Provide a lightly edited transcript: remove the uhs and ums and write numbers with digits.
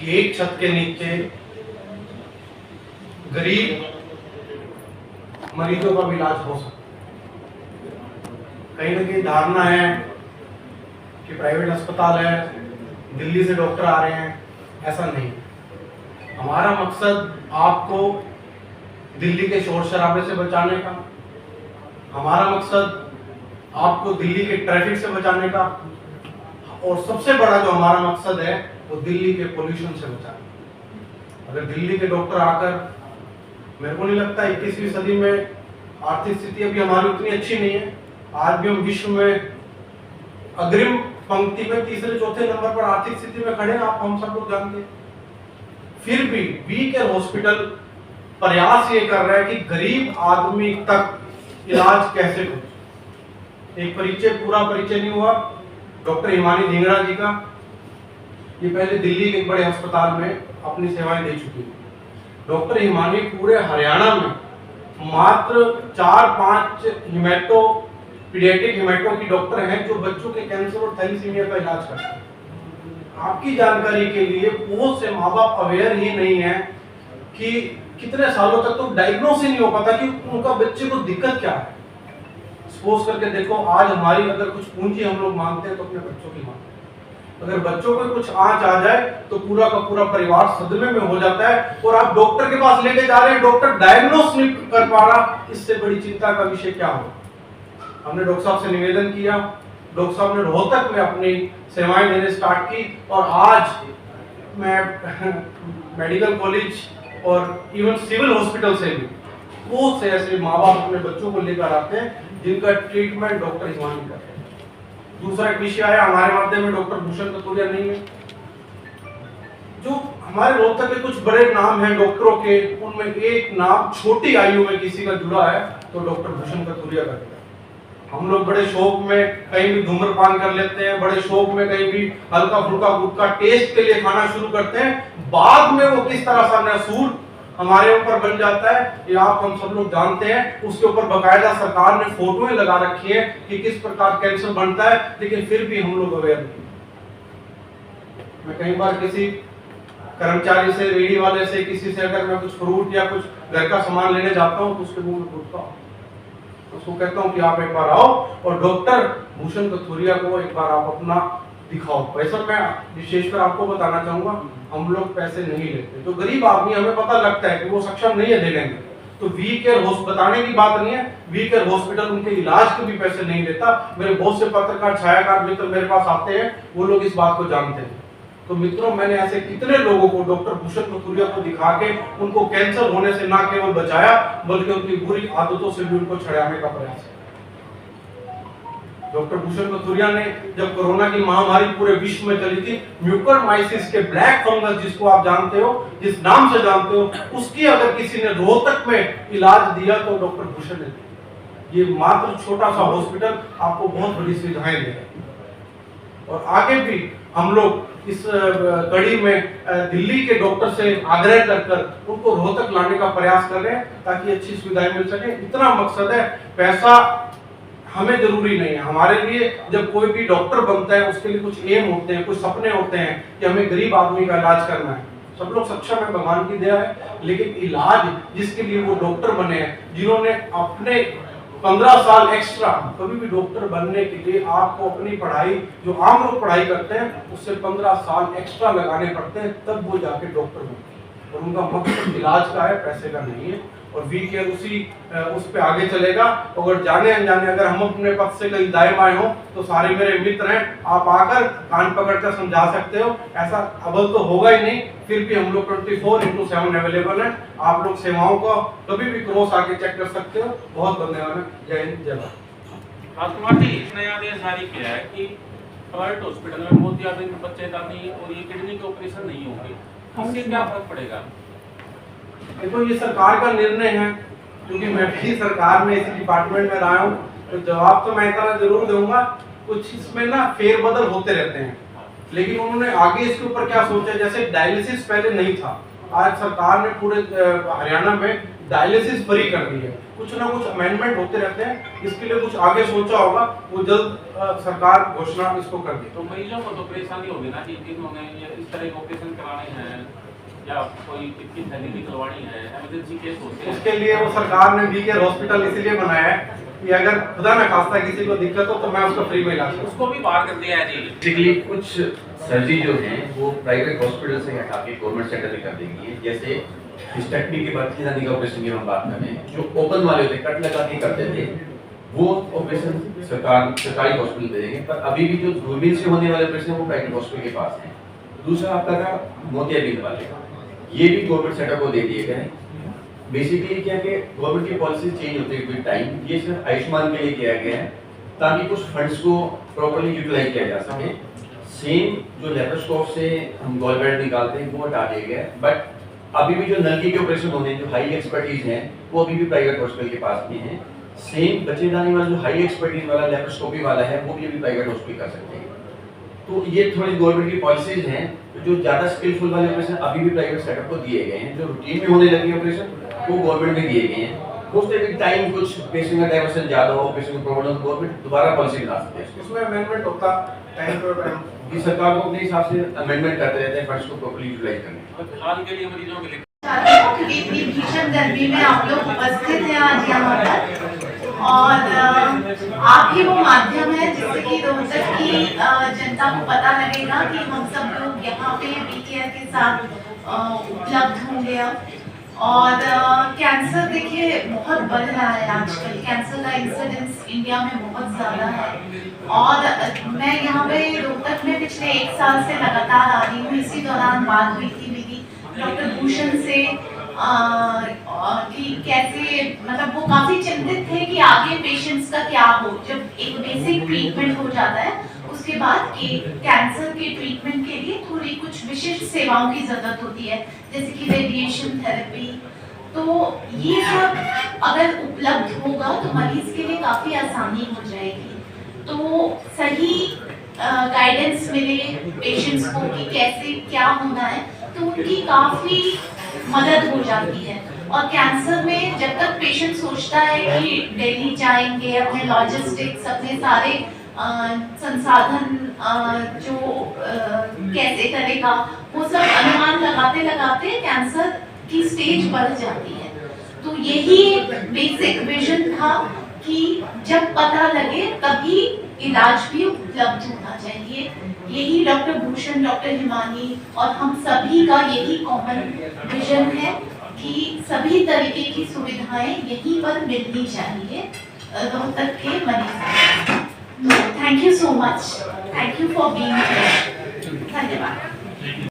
एक छत के नीचे गरीब मरीजों का भी इलाज हो सकता है। कहीं ना कहीं धारणा है कि प्राइवेट अस्पताल है, दिल्ली से डॉक्टर आ रहे हैं, ऐसा नहीं। हमारा मकसद आपको दिल्ली के शोर शराबे से बचाने का, हमारा मकसद आपको दिल्ली के ट्रैफिक से बचाने का, और सबसे बड़ा जो हमारा मकसद है वो दिल्ली के पोल्यूशन से बचाने का। अगर दिल्ली के डॉक्टर आकर, मेरे को नहीं लगता 21वीं सदी में आर्थिक स्थिति अभी हमारी उतनी अच्छी नहीं है, आज भी हम विश्व में अग्रिम पंक्ति में तीसरे चौथे नंबर पर आर्थिक स्थिति में खड़े हैं, आप हम सब लोग जानते हैं। फिर भी वी केयर हॉस्पिटल प्रयास ये कर रहा है कि गरीब आदमी तक इलाज कैसे हो। एक पूरा परिचय नहीं हुआ डॉक्टर हिमानी धिंगरा जी का। ये पहले दिल्ली के एक बड़े अस्पताल में अपनी सेवाएं दे चुकी है। डॉक्टर हिमानी पूरे हरियाणा में मात्र 4-5 पीडियाट्रिक हिमेटो की डॉक्टर हैं जो बच्चों के कैंसर और थैलेसीमिया का इलाज करते हैं। आपकी जानकारी के लिए बहुत से माँ बाप अवेयर ही नहीं है कि कितने सालों तक तो डायग्नोस ही नहीं हो पाता कि उनका बच्चे को दिक्कत क्या है। सपोज करके देखो, आज हमारी अगर कुछ पूंजी हम लोग मांगते हैं तो अपने बच्चों की मांगते हैं। अगर बच्चों को कुछ आंच आ जाए तो पूरा का पूरा परिवार सदमे में हो जाता है, और आप डॉक्टर के पास लेके जा रहे हैं, डॉक्टर डायग्नोस नहीं कर पा रहा। इससे बड़ी चिंता का विषय क्या हो। हमने डॉक्टर साहब से निवेदन किया, डॉक्टर साहब ने रोहतक में अपनी सेवाएं देने स्टार्ट की, और आज मैं मेडिकल कॉलेज और इवन सिविल हॉस्पिटल से भी बहुत से ऐसे माँ बाप अपने बच्चों को लेकर आते हैं जिनका ट्रीटमेंट डॉक्टर हिमानी करते हैं। दूसरा एक विषय आया, हमारे माध्यम में डॉक्टर भूषण कतुरिया नहीं है। जो हमारे रोहतक के कुछ बड़े नाम हैं डॉक्टरों के, उनमें एक नाम छोटी आयु में किसी का जुड़ा है तो डॉक्टर भूषण कतुरिया का है। हम लोग बड़े शौक में कहीं भी धूम्रपान कर लेते हैं, बड़े शौक में कहीं भी हल्का फुल्का गुटखा टेस्ट के लिए खाना शुरू करते हैं, बाद में वो किस तरह का नसूर हमारे ऊपर बन जाता है ये आप हम सब लोग जानते हैं। उसके ऊपर बकायदा सरकार ने फोटोएं लगा रखी है कि किस प्रकार कैंसर बनता है, लेकिन फिर भी हम लोग अवेयर नहीं। मैं कई बार किसी कर्मचारी से, रेडी वाले से, किसी से अगर मैं कुछ फ्रूट या कुछ घर का सामान लेने जाता हूँ तो उसके मुंह में घुटता हूँ, उसको कहता हूँ कि आप एक बार आओ और डॉक्टर भूषण कतुरिया को एक बार आप अपना दिखाओ। वैसा मैं विशेषकर आपको बताना चाहूंगा, हम लोग पैसे नहीं लेते। जो गरीब आदमी हमें पता लगता है कि वो सक्षम नहीं है देने में, तो वी केयर बताने की बात नहीं है, वी केयर हॉस्पिटल उनके इलाज के भी पैसे नहीं लेता। मेरे बहुत से पत्रकार, छायाकार मित्र मेरे पास आते हैं, वो लोग इस बात को जानते हैं। तो मित्रों, मैंने ऐसे कितने लोगों को डॉक्टर भूषण कतुरिया को दिखा के उनको कैंसर होने से ना केवल बचाया बल्कि उनकी बुरी आदतों से भी उनको छुड़ाने का प्रयास किया। डॉक्टर भूषण कतुरिया ने जब कोरोना की महामारी पूरे विश्व में चली थी, म्यूकरमाइसिस के ब्लैक फंगस जिसको आप जानते हो, जिस नाम से जानते हो, उसकी अगर किसी ने रोहतक में इलाज दिया तो डॉक्टर भूषण ने दिया। ये मात्र छोटा सा हॉस्पिटल आपको बहुत बड़ी सुविधाएं देगा। और आगे भी हम लोग इस कड़ी में दिल्ली के डॉक्टर से आग्रह कर उनको रोहतक लाने का प्रयास कर रहे हैं ताकि अच्छी सुविधाएं मिल सके। इतना मकसद है, पैसा हमें जरूरी नहीं है। हमारे लिए जब कोई भी डॉक्टर बनता है उसके लिए कुछ एम होते हैं, कुछ सपने होते हैं कि हमें गरीब आदमी का इलाज करना है। सब लोग सक्षम है, भगवान की दया है, लेकिन इलाज जिसके लिए वो डॉक्टर बने हैं, जिन्होंने अपने 15 साल एक्स्ट्रा, कभी भी डॉक्टर बनने के लिए आपको अपनी पढ़ाई, जो आम लोग पढ़ाई करते हैं उससे 15 साल एक्स्ट्रा लगाने पड़ते हैं, तब वो जाके डॉक्टर बनते हैं। और उनका मकसद इलाज का है, पैसे का नहीं है। और वी केयर उस पे आगे चलेगा। अगर जाने अनजाने अगर हम अपने पद से कहीं दाएं बाएं हो तो सारे मेरे मित्र हैं, आप आकर कान पकड़कर समझा सकते हो। ऐसा अव्वल तो होगा ही नहीं, फिर भी हम लोग 24/7 अवेलेबल हैं। आप लोग सेवाओं को कभी भी क्रॉस आके चेक कर सकते हो। बहुत धन्यवाद। जय हिंद, जय भारत। राजकुमार जी, नया आदेश जारी किया है कि प्राइवेट हॉस्पिटल में मोतियाबिंद, बच्चेदानी और ये किडनी के ऑपरेशन नहीं होंगे, इससे क्या फर्क पड़ेगा? देखो, ये सरकार का निर्णय है, क्योंकि मैं भी सरकार में इसी डिपार्टमेंट में रहा हूँ, तो जवाब तो मैं इतना जरूर दूंगा। कुछ इसमें ना फेरबदल होते रहते हैं, लेकिन उन्होंने आगे इसके ऊपर क्या सोचा। जैसे डायलिसिस पहले नहीं था, आज सरकार ने पूरे हरियाणा में डायलिसिस फ्री कर दी है। कुछ ना कुछ अमेंडमेंट होते रहते हैं, इसके लिए कुछ आगे सोचा होगा, वो जल्द सरकार घोषणा इसको कर दी। तो मरीजों को तो परेशानी होगी ना कि जिन्होंने इस तरह के ऑपरेशन कराने हैं या कोई कितनी थैली निकलवानी है, इमरजेंसी केस होते हैं। उसके लिए वो सरकार ने वीकेयर हॉस्पिटल इसलिए बनाया है कि अगर खुदा न खास्ता किसी को दिक्कत हो तो मैं उसको फ्री में इलाज करूं। उसको भी बाहर कर दिया है जी। बेसिकली कुछ सर्जरी जो है वो प्राइवेट हॉस्पिटल से हटा के गवर्नमेंट सेंटर में कर देंगी है। जैसे हिस्टेक्टमी के बाद किडनी का ऑपरेशन की हम बात कर रहे हैं, जो ओपन वाले होते कट लगा के करते थे, वो ऑपरेशन सरकारी हॉस्पिटल दे देंगे। पर अभी भी जो दूरबीन से होने वाले ऑपरेशन वो प्राइवेट हॉस्पिटल के पास है। दूसरा आपका था मोतियाबिंद वाले, ये भी गवर्नमेंट सेंटर को दे दिए गए हैं। बेसिकली क्या कि गवर्नमेंट की पॉलिसी चेंज होते हुए टाइम ये सिर्फ आयुष्मान के लिए किया गया है ताकि कुछ फंड्स को प्रॉपर्ली यूटिलाइज किया जा सके। सेम जो लेप्रोस्कोप से हम गॉल ब्लैडर निकालते हैं वो हटा दिया गया है, बट अभी भी जो नलकी के ऑपरेशन होने हैं, जो हाई एक्सपर्टीज हैं, वो अभी भी प्राइवेट हॉस्पिटल के पास में है। सेम बच्चेदानी वाला जो हाई एक्सपर्टीज वाला लेप्रोस्कोपी वाला है वो भी अभी प्राइवेट हॉस्पिटल कर सकते हैं। तो ये थोड़ी गवर्नमेंट की पॉलिसीज हैं, जो ज़्यादा स्किलफुल वाले ऑपरेशन अभी भी प्राइवेट सेटअप को दिए गए हैं। जो रूटीन में होने लगे ऑपरेशन वो गवर्नमेंट में दिए गए हैं। हो सकता है टाइम कुछ पेशेंट का डाइवर्सन ज़्यादा हो, पेशेंट को प्रॉब्लम, गवर्नमेंट दोबारा पॉलिसी बना सकते हैं। इसमें अमेंडमेंट होता टाइम टू टाइम कि सरकार को अपने हिसाब से अमेंडमेंट करते रहते हैं फंड्स को प्रॉपर्ली यूटिलाइज करने। और फिलहाल के लिए मरीजों के लिए क्योंकि इतनी भीषण गर्मी में आप लोग उपस्थित हैं आज यहाँ पर, और आप ही वो माध्यम है जिससे कि रोहतक की जनता को पता लगेगा कि हम सब लोग यहाँ पे वीकेयर के साथ उपलब्ध होंगे अब। और कैंसर देखिए बहुत बढ़ रहा है आजकल, कैंसर का इंसिडेंस इंडिया में बहुत ज़्यादा है। और मैं यहाँ पे रोहतक में पिछले 1 साल से लगातार आ रही हूँ। इसी दौरान बात हुई थी मेरी डॉक्टर भूषण से कि कैसे, मतलब वो काफ़ी चिंतित थे कि आगे पेशेंट्स का क्या हो। जब एक बेसिक ट्रीटमेंट हो जाता है उसके बाद कैंसर के ट्रीटमेंट के लिए थोड़ी कुछ विशिष्ट सेवाओं की ज़रूरत होती है, जैसे कि रेडिएशन थेरेपी। तो ये सब अगर उपलब्ध होगा तो मरीज के लिए काफ़ी आसानी हो जाएगी। तो सही गाइडेंस मिले पेशेंट्स को कि कैसे क्या होना है तो उनकी काफ़ी मदद हो जाती है। और कैंसर में जब तक पेशेंट सोचता है कि दिल्ली जाएंगे, अपने लॉजिस्टिक्स, अपने सारे संसाधन जो कैसे करेगा, वो सब अनुमान लगाते लगाते कैंसर की स्टेज बढ़ जाती है। तो यही बेसिक विजन था कि जब पता लगे तभी इलाज भी उपलब्ध होना चाहिए। यही डॉक्टर भूषण, डॉक्टर हिमानी और हम सभी का यही कॉमन विजन है कि सभी तरीके की सुविधाएं यहीं पर मिलनी चाहिए रोहतक के मरीजों को। Thank you so much, thank you for being here. धन्यवाद।